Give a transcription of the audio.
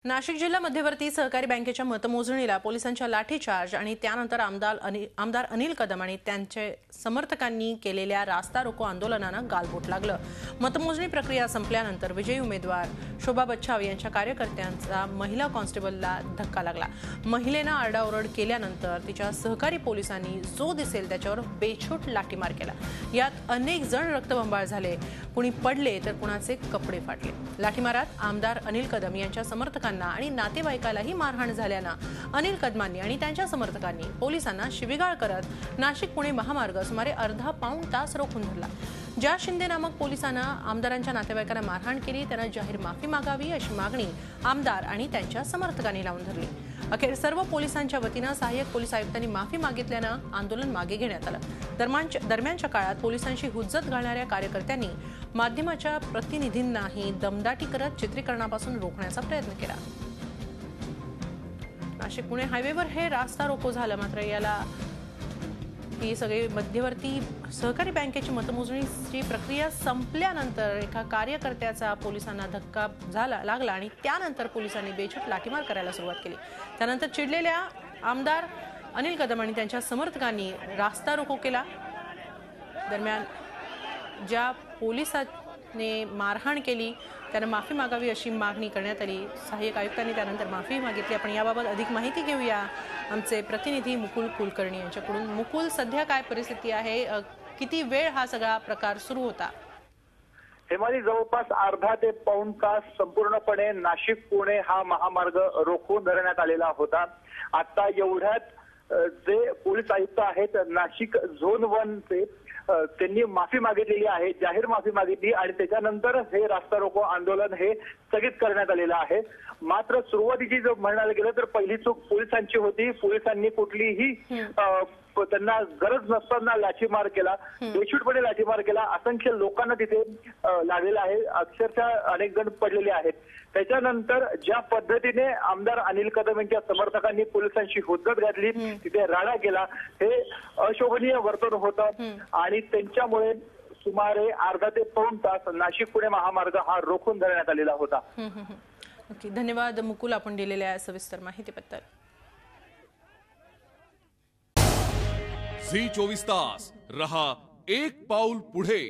नाशिक जिल्हा मध्यवर्ती सहकारी बँकेच्या मतमोजणीला पोलिसांच्या लाठीचार्ज आणि त्यानंतर आमदार अनिल कदम आणि त्यांचे समर्थकांनी केलेल्या रास्ता रोको आंदोलनानं गालबोट लागलं। मतमोजणी प्रक्रिया संपल्यानंतर विजयी उमेदवार शोभा बच्छाव यांच्या कार्यकर्त्यांचा महिला कॉन्स्टेबलला धक्का लागला। महिलेनं आरडाओरड केल्यानंतर तिच्या सहकारी पोलिसांनी जो दिसेल त्याच्यावर बेछूट लाठीमार केला। यात अनेक जण रक्तबंबाळ झाले, कुणी पडले तर कुणाचे कपडे फाटले। लाठीमारात आमदार अनिल कदम यांच्या समर्थकांना आणि नातेवाईकालाही मारहाण झाल्यानं अनिल कदमांनी आणि त्यांच्या समर्थकांनी पोलिसांना शिवीगाळ करत नाशिक पुणे महामार्ग सुमारे अर्धा पाऊण तास रोखून धरला। ज्या शिंदे नामक पोलिसांना आमदारांच्या नातेवाईकांना मारहाण केली त्यांना जाहीर माफी मागावी अशी मागणी आमदार आणि त्यांच्या समर्थकांनी लावून धरली। अखेर सर्व पोलिसांच्या वतीनं सहाय्यक पोलीस आयुक्तांनी माफी मागितल्यानं आंदोलन मागे घेण्यात आलं। दरम्यानच्या काळात पोलिसांशी हुज्जत घालणाऱ्या कार्यकर्त्यांनी माध्यमाच्या प्रतिनिधींनाही दमदाटी करत चित्रीकरणापासून रोखण्याचा प्रयत्न केला। नाशिक पुणे हायवेवर हे रास्ता रोको झालं, मात्र याला ही सगळी मध्यवर्ती सहकारी बँकेची मतमोजणीची प्रक्रिया संपल्यानंतर एका कार्यकर्त्याचा पोलिसांना धक्का लागला आणि त्यानंतर पोलिसांनी बेछूट लाठीमार करायला सुरुवात केली। त्यानंतर चिडलेल्या आमदार अनिल कदम आणि त्यांच्या समर्थकांनी रास्ता रोको केला। दरम्यान ज्या पोलिसांनी मारहाण केली त्यांना माफी मागावी अशी मागणी करण्यात आली। सहाय्यक आयुक्तांनी त्यानंतर माफी मागितली। आपण याबाबत अधिक माहिती घेऊया आमचे प्रतिनिधी मुकुल कुलकर्णी यांच्याकडून। मुकुल, सध्या काय परिस्थिती आहे? किती वेळ हा सगळा प्रकार सुरू होता? हेमाली, जवळपास अर्धा ते पाऊण तास संपूर्णपणे नाशिक पुणे हा महामार्ग रोखून धरण्यात आलेला होता। आता एवढ्यात जे पोलीस आयुक्त आहेत नाशिक झोन 1 चे त्यांनी माफी मागितलेली आहे, जाहीर माफी मागितली आणि त्याच्यानंतर हे रास्ता रोको आंदोलन हे स्थगित करण्यात आलेलं आहे। मात्र सुरुवातीची जर म्हणायला गेलं तर पहिली चूक पोलिसांची होती। पोलिसांनी कुठलीही त्यांना गरज नसताना लाठीमार केला, बेछूटपणे लाठीमार केला। असंख्य लोकांना तिथे लागलेला आहे, अक्षरशः अनेक जण पडलेले आहेत। त्याच्यानंतर ज्या पद्धतीने आमदार अनिल कदम यांच्या समर्थकांनी पोलिसांशी हुज्जत घातली, तिथे राडा केला, हे अशोभनीय वर्तन होतं आणि त्यांच्यामुळे सुमारे अर्धा ते पाऊण तास नाशिक पुणे महामार्ग हा रोखून धरण्यात आलेला होता। ओके, धन्यवाद मुकुल आपण दिलेल्या सविस्तर माहितीबद्दल। झी 24 तास रहा एक पाऊल पुढे।